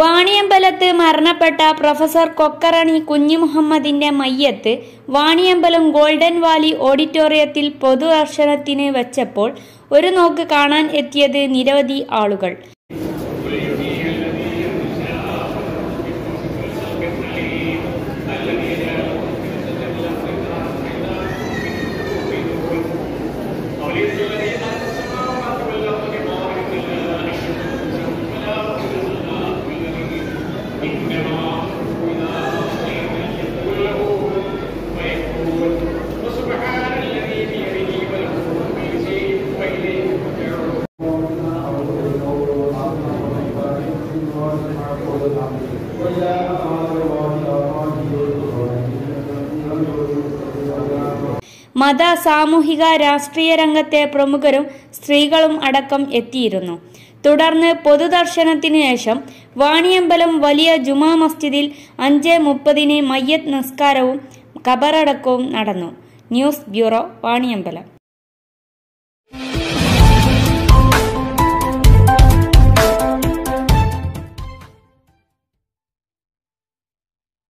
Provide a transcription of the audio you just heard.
വാണിയമ്പലത്ത് മരണപ്പെട്ട പ്രൊഫസർ കൊക്കറണി കുഞ്ഞിമുഹമ്മദിന്റെ മയ്യത്ത് Vaniyambalam golden Valley ഓഡിറ്റോറിയത്തിൽ പൊതുദർശനത്തിന് വെച്ചപ്പോൾ ഒരു നോക്ക് കാണാൻ എത്തിയത് നിരവധി ആളുകൾ. മത, സാമൂഹിക, രാഷ്ട്രീയ രംഗത്തെ പ്രമുഖരും സ്ത്രീകളും അടക്കം എത്തിയിരുന്നു. തുടർന്ന് പൊതുദർശനത്തിന് ശേഷം വാണിയമ്പലം വലിയ ജുമാ മസ്ജിദിൽ 5:30 മയ്യത്ത് നിസ്കാരവും ഖബറടക്കവും നടന്നു. News bureau, Vaniyambalam.